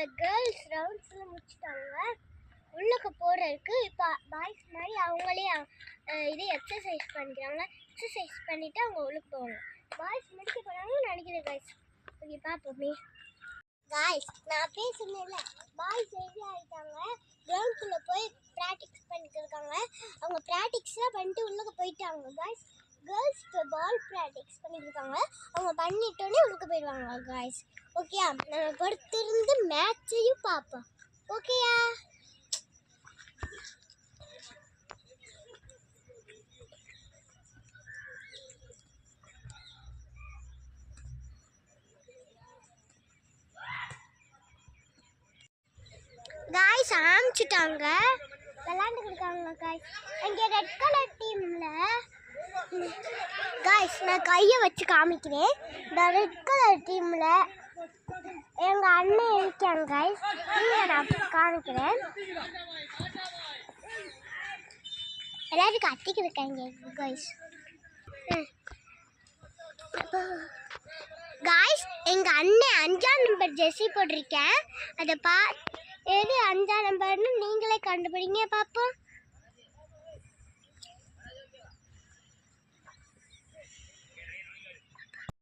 இப்போ கேர்ள்ஸ் ரவுண்ட்ஸில் முடிச்சுட்டாங்க. உள்ளுக்கு போகிறதுக்கு இப்போ பாய்ஸ் மாதிரி அவங்களே இது எக்ஸசைஸ் பண்ணிக்கிறாங்க. எக்ஸசைஸ் பண்ணிவிட்டு அவங்க உள்ளுக்கு போவாங்க. பாய்ஸ் முடிக்க போகிறாங்கன்னு நினைக்கிறேன் கைஸ். ஓகே பார்ப்போமே. காய்ஸ் நான் பேசுனேன்ல, பாய்ஸ் ரெடி ஆகிட்டாங்க. கிரவுண்டுக்குள்ளே போய் ப்ராக்டிக்ஸ் பண்ணிட்டு இருக்காங்க. அவங்க ப்ராக்டிக்ஸ்லாம் பண்ணிட்டு உள்ளுக்கு போயிட்டாங்க காய்ஸ். கேர்ள்ஸ் இப்போ பால் ப்ராக்டிக்ஸ் பண்ணிட்டு இருக்காங்க. அவங்க பண்ணிட்டோன்னே உள்ளுக்கு போயிடுவாங்க காய்ஸ். ஓகேயா? நம்ம பொறுத்திருந்து மேட்சையும் பார்ப்போம். ஓகேயா? காய்ஸ் ஆரம்பிச்சிட்டாங்க, விளையாண்டுட்டு இருக்காங்க காய்ஸ். இங்கே ரெட் கலர் டீமில் காய்ஸ் நான் கையை வச்சு காமிக்கிறேன். இந்த ரெட் கலர் டீமில் எங்கள் அண்ணன் இருக்காங்க காய்ஸ். இங்கே நான் காமிக்கிறேன். எல்லாரும் கத்திக்கு இருக்காங்க காய்ஸ். காய்ஸ் எங்கள் அண்ணன் 5ஆம் நம்பர் ஜெர்சி போட்டிருக்கேன். அதை எது 5ஆம் நம்பர்னு நீங்களே கண்டுபிடிங்க பார்ப்போம்.